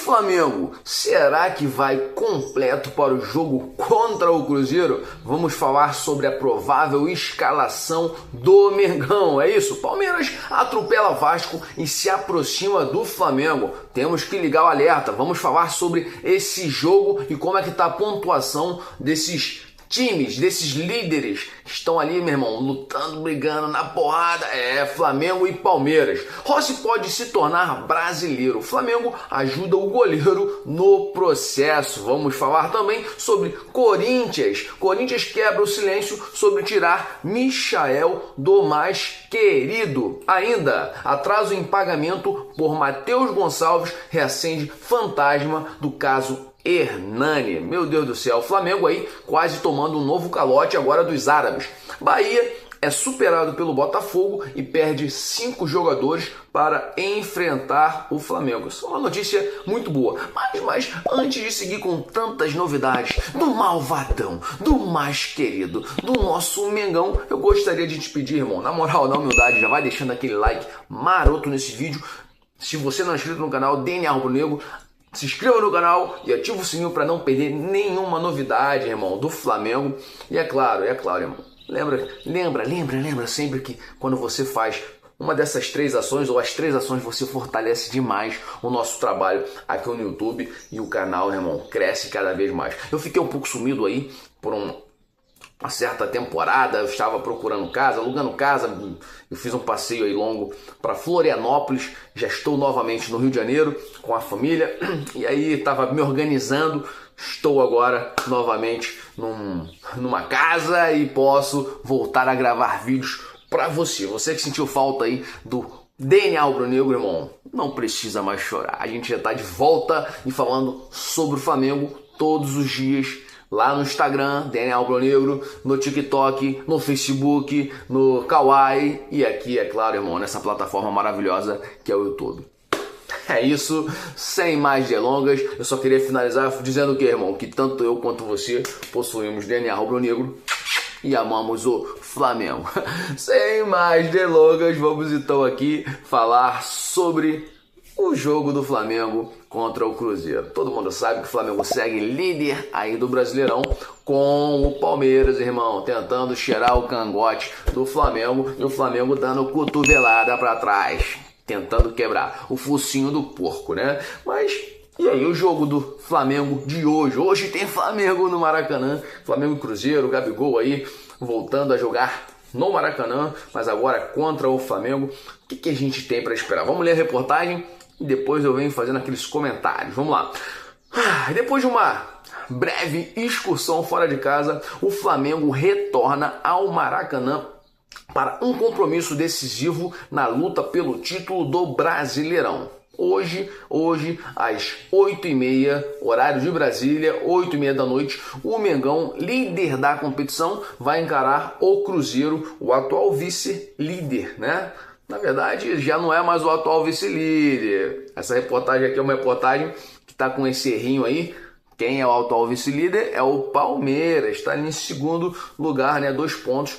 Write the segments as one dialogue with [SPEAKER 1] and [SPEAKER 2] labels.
[SPEAKER 1] Flamengo, será que vai completo para o jogo contra o Cruzeiro? Vamos falar sobre a provável escalação do Mengão, é isso? Palmeiras atropela Vasco e se aproxima do Flamengo. Temos que ligar o alerta, vamos falar sobre esse jogo e como é que está a pontuação desses times, desses líderes que estão ali, meu irmão, lutando, brigando na porrada. Flamengo e Palmeiras. Rossi pode se tornar brasileiro. Flamengo ajuda o goleiro no processo. Vamos falar também sobre Corinthians. Corinthians quebra o silêncio sobre tirar Michael do mais querido. Ainda, atraso em pagamento por Matheus Gonçalves reacende fantasma do caso Hernani. Meu Deus do céu, o Flamengo aí quase tomando um novo calote agora dos árabes. Bahia é superado pelo Botafogo e perde 5 jogadores para enfrentar o Flamengo. Isso é uma notícia muito boa. Mas antes de seguir com tantas novidades do malvadão, do mais querido, do nosso Mengão, eu gostaria de te pedir, irmão, na moral, na humildade, já vai deixando aquele like maroto nesse vídeo. Se você não é inscrito no canal DNA Rubro Negro, se inscreva no canal e ativa o sininho para não perder nenhuma novidade, irmão, do Flamengo. E é claro, irmão, lembra sempre que quando você faz uma dessas 3 ações ou as 3 ações, você fortalece demais o nosso trabalho aqui no YouTube e o canal, irmão, cresce cada vez mais. Eu fiquei um pouco sumido aí por uma certa temporada, eu estava procurando casa, alugando casa, eu fiz um passeio aí longo para Florianópolis, já estou novamente no Rio de Janeiro com a família, e aí estava me organizando, estou agora novamente numa casa e posso voltar a gravar vídeos para você. Você que sentiu falta aí do DNA Rubro-Negro, irmão, não precisa mais chorar, a gente já está de volta e falando sobre o Flamengo todos os dias, lá no Instagram, DNA Rubro-Negro, no TikTok, no Facebook, no Kawaii e aqui, é claro, irmão, nessa plataforma maravilhosa que é o YouTube. É isso, sem mais delongas, eu só queria finalizar dizendo que, irmão, que tanto eu quanto você possuímos DNA Rubro-Negro e amamos o Flamengo. Sem mais delongas, vamos então aqui falar sobre o jogo do Flamengo contra o Cruzeiro. Todo mundo sabe que o Flamengo segue líder aí do Brasileirão com o Palmeiras, irmão, tentando cheirar o cangote do Flamengo e o Flamengo dando cotovelada para trás, tentando quebrar o focinho do porco, né? Mas e aí o jogo do Flamengo de hoje? Hoje tem Flamengo no Maracanã, Flamengo e Cruzeiro, Gabigol aí voltando a jogar no Maracanã, mas agora contra o Flamengo. O que a gente tem para esperar? Vamos ler a reportagem e depois eu venho fazendo aqueles comentários. Vamos lá. Depois de uma breve excursão fora de casa, o Flamengo retorna ao Maracanã para um compromisso decisivo na luta pelo título do Brasileirão. Hoje às 8h30, horário de Brasília, 8h30 da noite, o Mengão, líder da competição, vai encarar o Cruzeiro, o atual vice-líder, né? Na verdade, já não é mais o atual vice-líder. Essa reportagem aqui é uma reportagem que está com esse errinho aí. Quem é o atual vice-líder é o Palmeiras. Está em segundo lugar, né? 2 pontos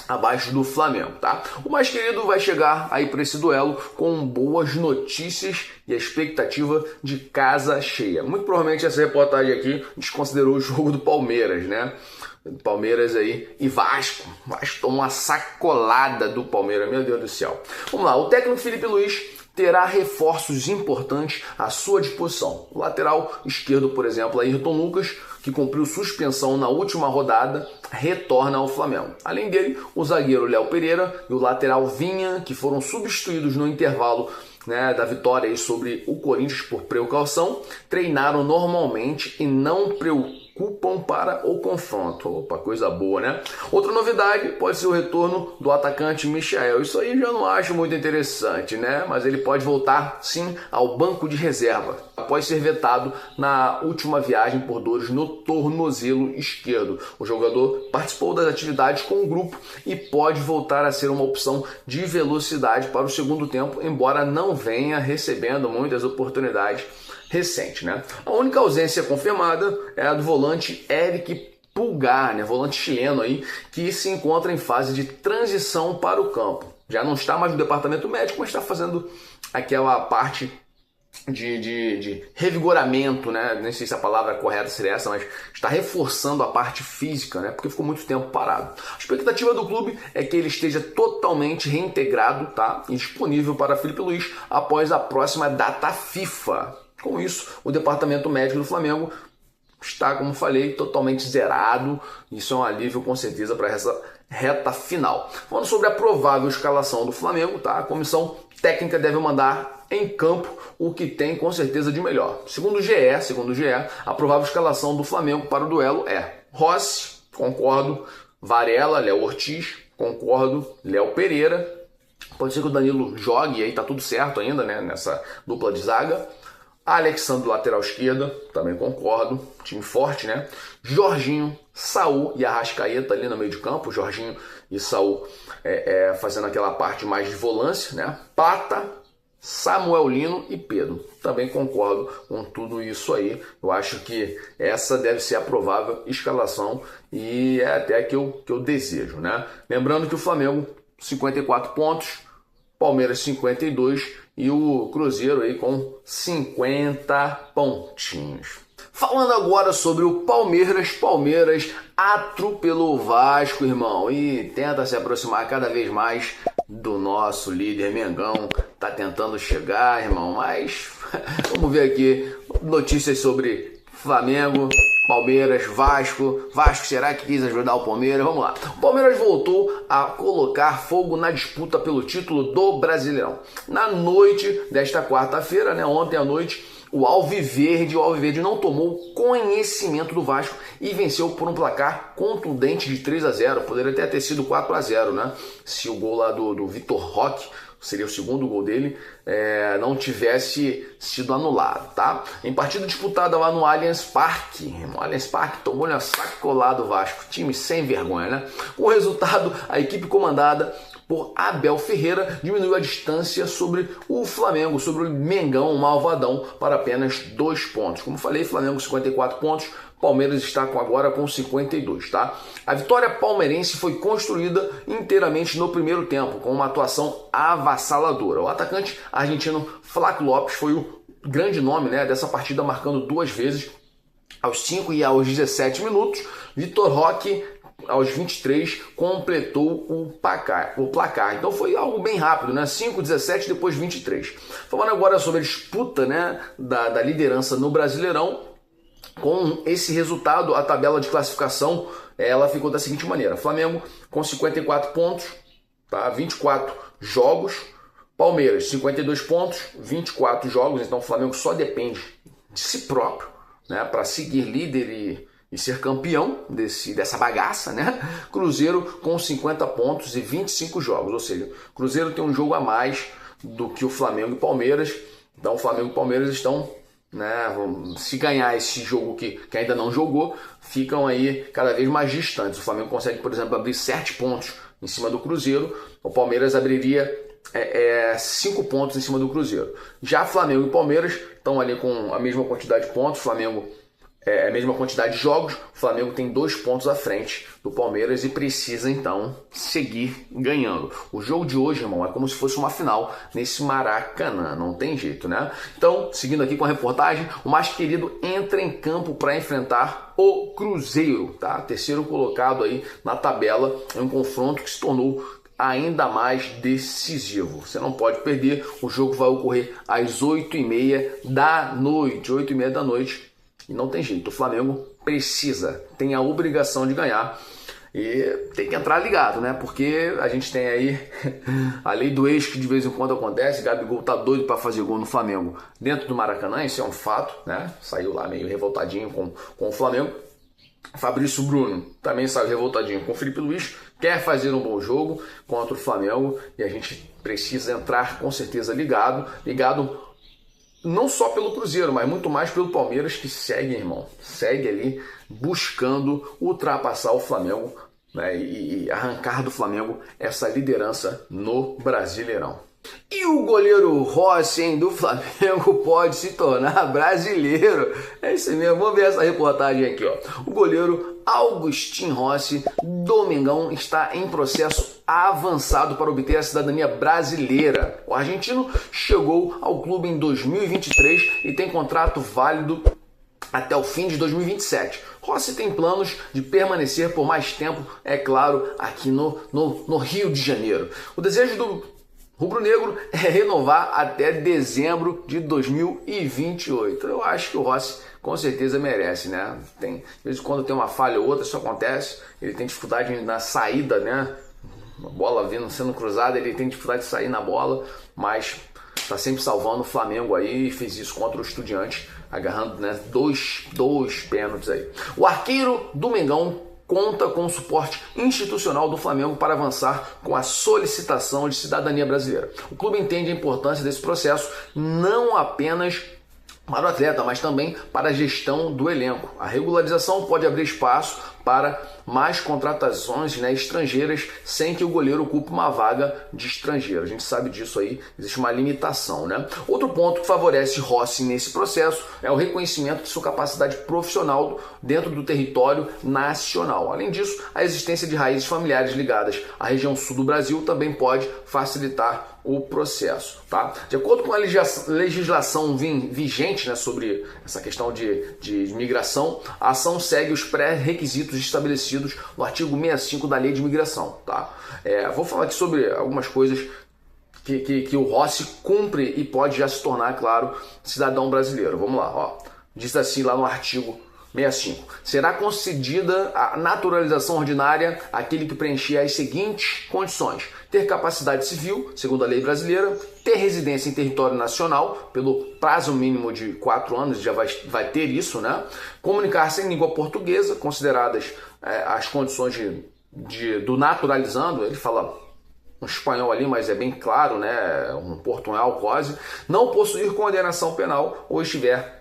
[SPEAKER 1] abaixo do Flamengo, tá? O mais querido vai chegar aí para esse duelo com boas notícias e a expectativa de casa cheia. Muito provavelmente essa reportagem aqui desconsiderou o jogo do Palmeiras, né? Palmeiras aí e Vasco. Vasco tomou uma sacolada do Palmeiras, meu Deus do céu. Vamos lá, o técnico Felipe Luiz terá reforços importantes à sua disposição. O lateral esquerdo, por exemplo, Ayrton Lucas, que cumpriu suspensão na última rodada, retorna ao Flamengo. Além dele, o zagueiro Léo Pereira e o lateral Vinha, que foram substituídos no intervalo, né, da vitória aí sobre o Corinthians por precaução, treinaram normalmente e não preocupam para o confronto. Opa, coisa boa, né? Outra novidade pode ser o retorno do atacante Michael. Isso aí eu já não acho muito interessante, né? Mas ele pode voltar, sim, ao banco de reserva, após ser vetado na última viagem por dores no tornozelo esquerdo. O jogador participou das atividades com o grupo e pode voltar a ser uma opção de velocidade para o segundo tempo, embora não venha recebendo muitas oportunidades recentes, né? A única ausência confirmada é a do volante Eric Pulgar, né? Volante chileno aí, que se encontra em fase de transição para o campo. Já não está mais no departamento médico, mas está fazendo aquela parte de revigoramento, né? Nem sei se a palavra correta seria essa, mas está reforçando a parte física, né? Porque ficou muito tempo parado. A expectativa do clube é que ele esteja totalmente reintegrado, tá? E disponível para Felipe Luiz após a próxima data FIFA. Com isso, o departamento médico do Flamengo está, como falei, totalmente zerado. Isso é um alívio com certeza para essa reta final. Falando sobre a provável escalação do Flamengo, tá? A comissão técnica deve mandar em campo o que tem com certeza de melhor. Segundo o GE, a provável escalação do Flamengo para o duelo é Rossi, concordo, Varela, Léo Ortiz, concordo, Léo Pereira, pode ser que o Danilo jogue e aí tá tudo certo ainda, né, nessa dupla de zaga. Alexandre, lateral esquerda, também concordo, time forte, né? Jorginho, Saul e Arrascaeta ali no meio de campo, Jorginho e Saul fazendo aquela parte mais de volância, né? Plata, Samuel Lino e Pedro. Também concordo com tudo isso aí. Eu acho que essa deve ser a provável escalação e é até que eu desejo, né? Lembrando que o Flamengo, 54 pontos, Palmeiras 52 e o Cruzeiro aí com 50 pontinhos. Falando agora sobre o Palmeiras atropelou o Vasco, irmão, e tenta se aproximar cada vez mais do nosso líder Mengão. Tá tentando chegar, irmão, mas vamos ver aqui notícias sobre Flamengo, Palmeiras, Vasco. Vasco, será que quis ajudar o Palmeiras? Vamos lá. O Palmeiras voltou a colocar fogo na disputa pelo título do Brasileirão. Na noite desta quarta-feira, né, ontem à noite, o Alviverde não tomou conhecimento do Vasco e venceu por um placar contundente de 3-0. Poderia até ter sido 4-0, né? Se o gol lá do Vitor Roque, seria o segundo gol dele, não tivesse sido anulado, tá? Em partida disputada lá no Allianz Parque, tomou uma sacolada do Vasco, time sem vergonha, né? Com o resultado, a equipe comandada por Abel Ferreira diminuiu a distância sobre o Flamengo, sobre o Mengão, o malvadão, para apenas 2 pontos. Como falei, Flamengo 54 pontos, Palmeiras está agora com 52, tá? A vitória palmeirense foi construída inteiramente no primeiro tempo, com uma atuação avassaladora. O atacante argentino Flaco Lopes foi o grande nome, né, dessa partida, marcando 2 vezes, aos 5 e aos 17 minutos. Vitor Roque, aos 23, completou o placar. Então foi algo bem rápido, né? 5, 17, depois 23. Falando agora sobre a disputa, né, da liderança no Brasileirão, com esse resultado, a tabela de classificação ela ficou da seguinte maneira: Flamengo com 54 pontos, tá? 24 jogos. Palmeiras 52 pontos, 24 jogos. Então o Flamengo só depende de si próprio, né, para seguir líder e ser campeão dessa bagaça, né? Cruzeiro com 50 pontos e 25 jogos, ou seja, Cruzeiro tem um jogo a mais do que o Flamengo e Palmeiras. Então o Flamengo e Palmeiras estão, né, se ganhar esse jogo que ainda não jogou, ficam aí cada vez mais distantes. O Flamengo consegue, por exemplo, abrir 7 pontos em cima do Cruzeiro, o Palmeiras abriria 5 pontos em cima do Cruzeiro. Já Flamengo e Palmeiras estão ali com a mesma quantidade de pontos, Flamengo a mesma quantidade de jogos, o Flamengo tem 2 pontos à frente do Palmeiras e precisa então seguir ganhando. O jogo de hoje, irmão, é como se fosse uma final nesse Maracanã, não tem jeito, né? Então, seguindo aqui com a reportagem, o mais querido entra em campo para enfrentar o Cruzeiro, tá? Terceiro colocado aí na tabela, em um confronto que se tornou ainda mais decisivo. Você não pode perder, o jogo vai ocorrer às 8h30 da noite, 8h30 da noite. E não tem jeito, o Flamengo precisa, tem a obrigação de ganhar e tem que entrar ligado, né? Porque a gente tem aí a lei do ex que de vez em quando acontece. Gabigol tá doido para fazer gol no Flamengo dentro do Maracanã, isso é um fato, né? Saiu lá meio revoltadinho com o Flamengo. Fabrício Bruno também saiu revoltadinho com o Felipe Luiz, quer fazer um bom jogo contra o Flamengo e a gente precisa entrar com certeza ligado não só pelo Cruzeiro, mas muito mais pelo Palmeiras, que segue, irmão, segue ali buscando ultrapassar o Flamengo, né, e arrancar do Flamengo essa liderança no Brasileirão. E o goleiro Rossi, hein, do Flamengo pode se tornar brasileiro. É isso mesmo, vamos ver essa reportagem aqui, ó. O goleiro Agustin Rossi do Mengão está em processo avançado para obter a cidadania brasileira. O argentino chegou ao clube em 2023 e tem contrato válido até o fim de 2027. Rossi tem planos de permanecer por mais tempo, é claro, aqui no Rio de Janeiro. O desejo do rubro-negro é renovar até dezembro de 2028. Eu acho que o Rossi com certeza merece, né? Tem, de vez em quando tem uma falha ou outra, isso acontece. Ele tem dificuldade na saída, né? A bola sendo cruzada, ele tem dificuldade de sair na bola, mas tá sempre salvando o Flamengo aí, fez isso contra o Estudiantes, agarrando, né, dois pênaltis aí. O arqueiro do Mengão conta com o suporte institucional do Flamengo para avançar com a solicitação de cidadania brasileira. O clube entende a importância desse processo não apenas para o atleta, mas também para a gestão do elenco. A regularização pode abrir espaço para mais contratações, né, estrangeiras, sem que o goleiro ocupe uma vaga de estrangeiro. A gente sabe disso aí, existe uma limitação, né? Outro ponto que favorece Rossi nesse processo é o reconhecimento de sua capacidade profissional dentro do território nacional. Além disso, a existência de raízes familiares ligadas à região sul do Brasil também pode facilitar o processo, tá? De acordo com a legislação vigente, né, sobre essa questão de imigração, a ação segue os pré-requisitos estabelecidos no artigo 65 da Lei de Imigração, tá? Vou falar aqui sobre algumas coisas que o Rossi cumpre e pode já se tornar, claro, cidadão brasileiro. Vamos lá, ó. Diz assim lá no artigo 65. Será concedida a naturalização ordinária àquele que preencher as seguintes condições: ter capacidade civil, segundo a lei brasileira, ter residência em território nacional, pelo prazo mínimo de 4 anos, já vai ter isso, né? Comunicar-se em língua portuguesa, consideradas as condições do naturalizando, ele fala um espanhol ali, mas é bem claro, né? Um portunhol quase. Não possuir condenação penal ou estiver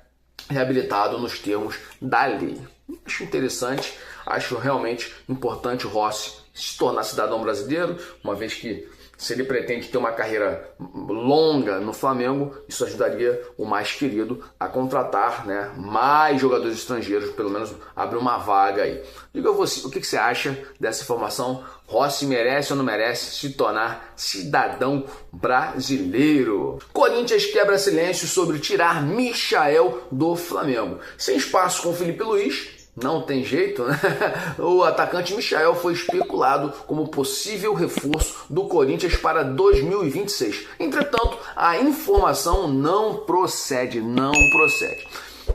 [SPEAKER 1] reabilitado nos termos da lei. Acho interessante, acho realmente importante o Rossi se tornar cidadão brasileiro, uma vez que, se ele pretende ter uma carreira longa no Flamengo, isso ajudaria o mais querido a contratar, né, mais jogadores estrangeiros, pelo menos abrir uma vaga aí. Diga você, o que você acha dessa informação? Rossi merece ou não merece se tornar cidadão brasileiro? Corinthians quebra silêncio sobre tirar Michael do Flamengo. Sem espaço com Felipe Luiz, não tem jeito, né? O atacante Michael foi especulado como possível reforço do Corinthians para 2026. Entretanto, a informação não procede.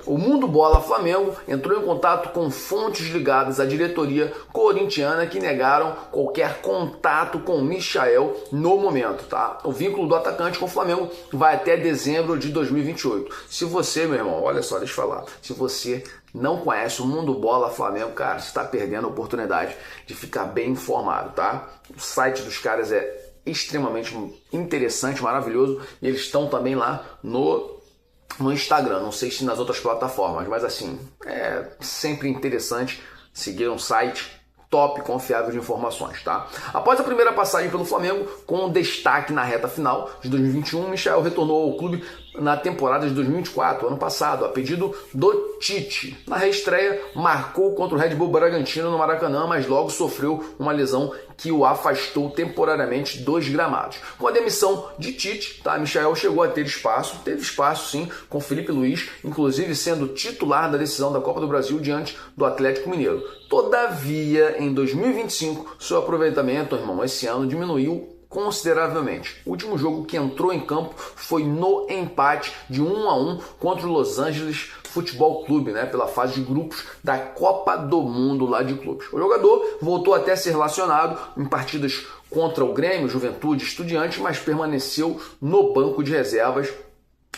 [SPEAKER 1] O Mundo Bola Flamengo entrou em contato com fontes ligadas à diretoria corintiana que negaram qualquer contato com Michael no momento, tá? O vínculo do atacante com o Flamengo vai até dezembro de 2028. Se você, meu irmão, olha só, deixa eu falar, se você não conhece o Mundo Bola Flamengo, cara, você está perdendo a oportunidade de ficar bem informado, tá? O site dos caras é extremamente interessante, maravilhoso, e eles estão também lá no Instagram, não sei se nas outras plataformas, mas assim, é sempre interessante seguir um site top, confiável de informações, tá? Após a primeira passagem pelo Flamengo, com destaque na reta final de 2021, Michael retornou ao clube na temporada de 2024, ano passado, a pedido do Tite. Na reestreia, marcou contra o Red Bull Bragantino no Maracanã, mas logo sofreu uma lesão que o afastou temporariamente dos gramados. Com a demissão de Tite, tá, Michael chegou a ter espaço, teve espaço sim, com Felipe Luiz, inclusive sendo titular da decisão da Copa do Brasil diante do Atlético Mineiro. Todavia, em 2025, seu aproveitamento, irmão, esse ano diminuiu consideravelmente. O último jogo que entrou em campo foi no empate de 1-1 contra o Los Angeles Futebol Clube, né, pela fase de grupos da Copa do Mundo lá de clubes. O jogador voltou até a ser relacionado em partidas contra o Grêmio, Juventude, Estudiantes, mas permaneceu no banco de reservas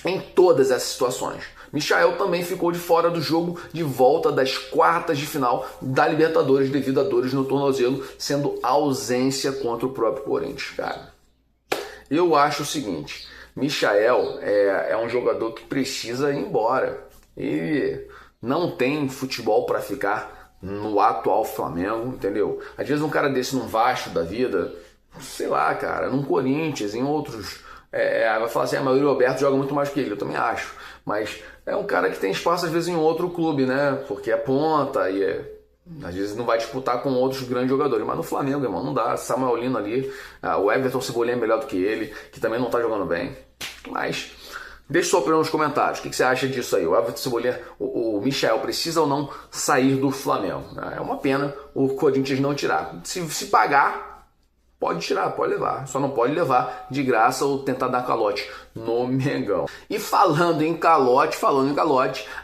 [SPEAKER 1] em todas essas situações. Michael também ficou de fora do jogo de volta das quartas de final da Libertadores devido a dores no tornozelo, sendo ausência contra o próprio Corinthians, cara. Eu acho o seguinte, Michael é um jogador que precisa ir embora. Ele não tem futebol para ficar no atual Flamengo, entendeu? Às vezes um cara desse num Vasco da vida, sei lá, cara, num Corinthians, em outros Vai falar assim, a Yuri Alberto joga muito mais que ele, eu também acho. Mas é um cara que tem espaço às vezes em outro clube, né? Porque é ponta e às vezes não vai disputar com outros grandes jogadores. Mas no Flamengo, irmão, não dá. Samuel Lino ali, o Everton Cebolinha é melhor do que ele, que também não tá jogando bem. Mas deixa sua opinião nos comentários. O que você acha disso aí? O Everton Cebolinha, o Michael precisa ou não sair do Flamengo? É uma pena o Corinthians não tirar. Se pagar, pode tirar, pode levar. Só não pode levar de graça ou tentar dar calote no Mengão. E falando em calote,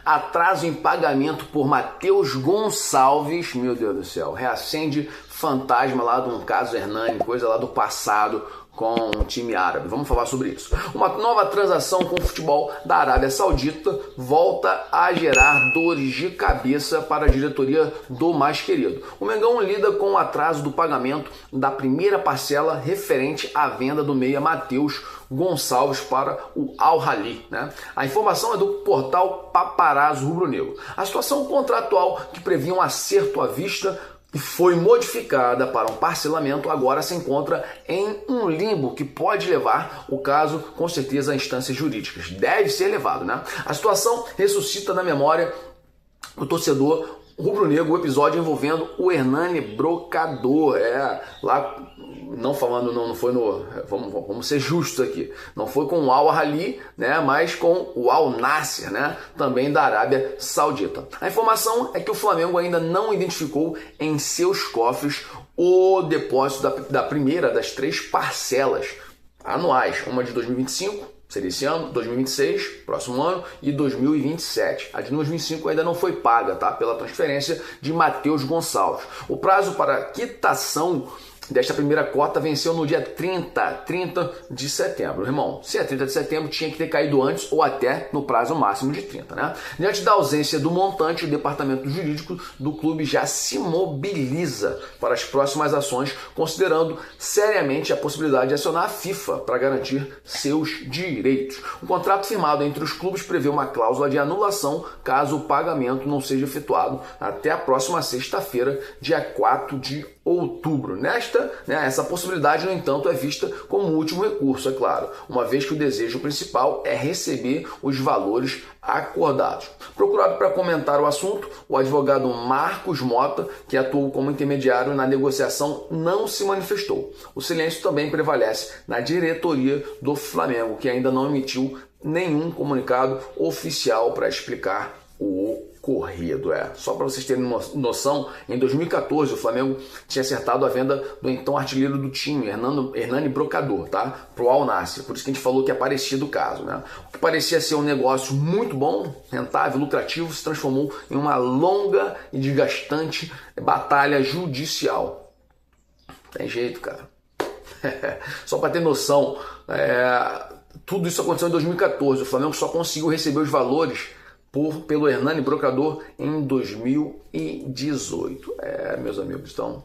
[SPEAKER 1] atraso em pagamento por Matheus Gonçalves, meu Deus do céu, reacende fantasma lá de um caso Hernani, coisa lá do passado com o time árabe. Vamos falar sobre isso. Uma nova transação com o futebol da Arábia Saudita volta a gerar dores de cabeça para a diretoria do mais querido. O Mengão lida com o atraso do pagamento da primeira parcela referente à venda do meia Matheus Gonçalves para o Al-Ahly, né? A informação é do portal Paparazzo Rubro-Negro. A situação contratual que previa um acerto à vista e foi modificada para um parcelamento, agora se encontra em um limbo que pode levar o caso, com certeza, a instâncias jurídicas. Deve ser levado, né? A situação ressuscita na memória do torcedor rubro-negro o episódio envolvendo o Hernani Brocador. Lá, não foi no... Vamos ser justos aqui. Não foi com o Al-Ahly, né? Mas com o Al-Nassr, né? Também da Arábia Saudita. A informação é que o Flamengo ainda não identificou em seus cofres o depósito da primeira das 3 parcelas anuais. Uma de 2025, seria esse ano, 2026, próximo ano, e 2027. A de 2025 ainda não foi paga, tá? Pela transferência de Matheus Gonçalves. O prazo para quitação desta primeira cota venceu no dia 30 de setembro. Irmão, se é 30 de setembro, tinha que ter caído antes ou até no prazo máximo de 30, né? Diante da ausência do montante, o departamento jurídico do clube já se mobiliza para as próximas ações, considerando seriamente a possibilidade de acionar a FIFA para garantir seus direitos. O contrato firmado entre os clubes prevê uma cláusula de anulação caso o pagamento não seja efetuado até a próxima sexta-feira, dia 4 de outubro. Essa possibilidade, no entanto, é vista como último recurso, é claro, uma vez que o desejo principal é receber os valores acordados. Procurado para comentar o assunto, o advogado Marcos Mota, que atuou como intermediário na negociação, não se manifestou. O silêncio também prevalece na diretoria do Flamengo, que ainda não emitiu nenhum comunicado oficial para explicar o ocorrido. Só para vocês terem noção, em 2014 o Flamengo tinha acertado a venda do então artilheiro do time, Hernani Brocador, tá? Pro Al-Nassr. Por isso que a gente falou que é parecido o caso, né? O que parecia ser um negócio muito bom, rentável, lucrativo, se transformou em uma longa e desgastante batalha judicial. Tem jeito, cara. Só para ter noção, tudo isso aconteceu em 2014. O Flamengo só conseguiu receber os valores pelo Hernani Brocador em 2018. Meus amigos, então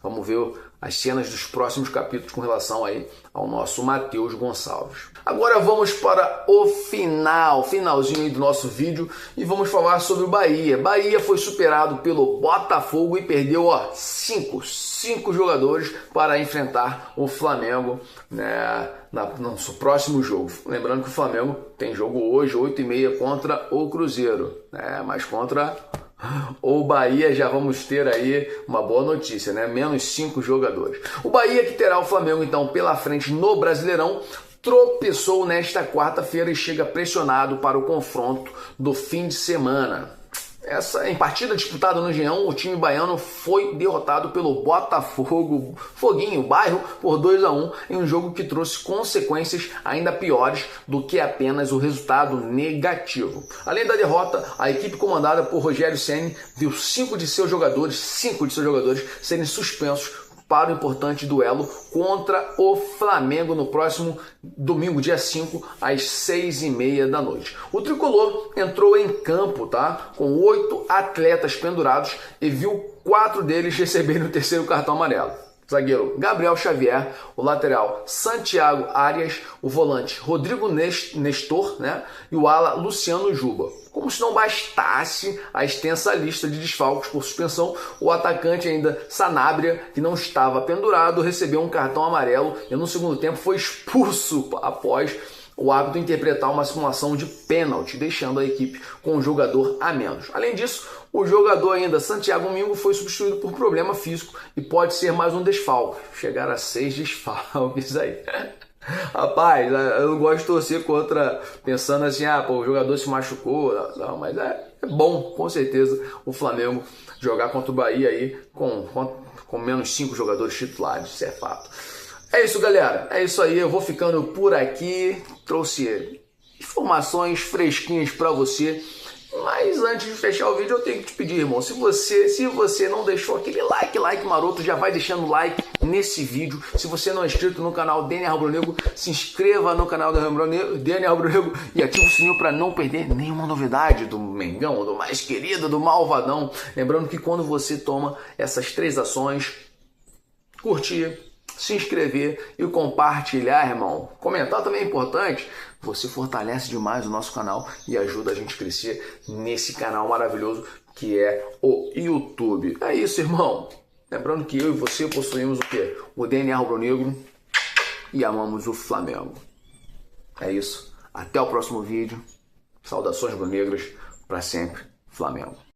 [SPEAKER 1] vamos ver as cenas dos próximos capítulos com relação aí ao nosso Matheus Gonçalves. Agora vamos para o finalzinho aí do nosso vídeo e vamos falar sobre o Bahia. Bahia foi superado pelo Botafogo e perdeu cinco jogadores para enfrentar o Flamengo, né, no seu próximo jogo. Lembrando que o Flamengo tem jogo hoje, 8h30, contra o Cruzeiro, né, mas contra o Bahia já vamos ter aí uma boa notícia, né? Menos 5 jogadores. O Bahia, que terá o Flamengo então pela frente no Brasileirão, tropeçou nesta quarta-feira e chega pressionado para o confronto do fim de semana. Em partida disputada no Engenhão, o time baiano foi derrotado pelo Botafogo, Foguinho, bairro, por 2-1, em um jogo que trouxe consequências ainda piores do que apenas o resultado negativo. Além da derrota, a equipe comandada por Rogério Ceni viu 5 de seus jogadores serem suspensos para o importante duelo contra o Flamengo no próximo domingo, dia 5, às 6h30 da noite. O tricolor entrou em campo, tá, com 8 atletas pendurados e viu 4 deles receberem o terceiro cartão amarelo. zagueiro Gabriel Xavier, o lateral Santiago Arias, o volante Rodrigo Nestor, né? E o ala Luciano Juba. Como se não bastasse a extensa lista de desfalques por suspensão, o atacante ainda Sanabria, que não estava pendurado, recebeu um cartão amarelo e no segundo tempo foi expulso após o árbitro interpretar uma simulação de pênalti, deixando a equipe com um jogador a menos. Além disso, o jogador ainda Santiago Mingo foi substituído por problema físico e pode ser mais um desfalque. Chegar a 6 desfalques aí. Rapaz, eu não gosto de torcer contra, pensando assim, o jogador se machucou. Não, mas é bom, com certeza, o Flamengo jogar contra o Bahia aí com menos 5 jogadores titulares, isso é fato. É isso, galera. É isso aí. Eu vou ficando por aqui. Trouxe informações fresquinhas para você. Mas antes de fechar o vídeo, eu tenho que te pedir, irmão. Se você não deixou aquele like maroto, já vai deixando like nesse vídeo. Se você não é inscrito no canal DNA Rubro Negro, se inscreva no canal da DNA Rubro Negro e ative o sininho para não perder nenhuma novidade do Mengão, do mais querido, do malvadão. Lembrando que quando você toma essas 3 ações, curtir, se inscrever e compartilhar, irmão. Comentar também é importante. Você fortalece demais o nosso canal e ajuda a gente a crescer nesse canal maravilhoso que é o YouTube. É isso, irmão. Lembrando que eu e você possuímos o quê? O DNA rubro-negro e amamos o Flamengo. É isso. Até o próximo vídeo. Saudações rubro-negras para sempre. Flamengo.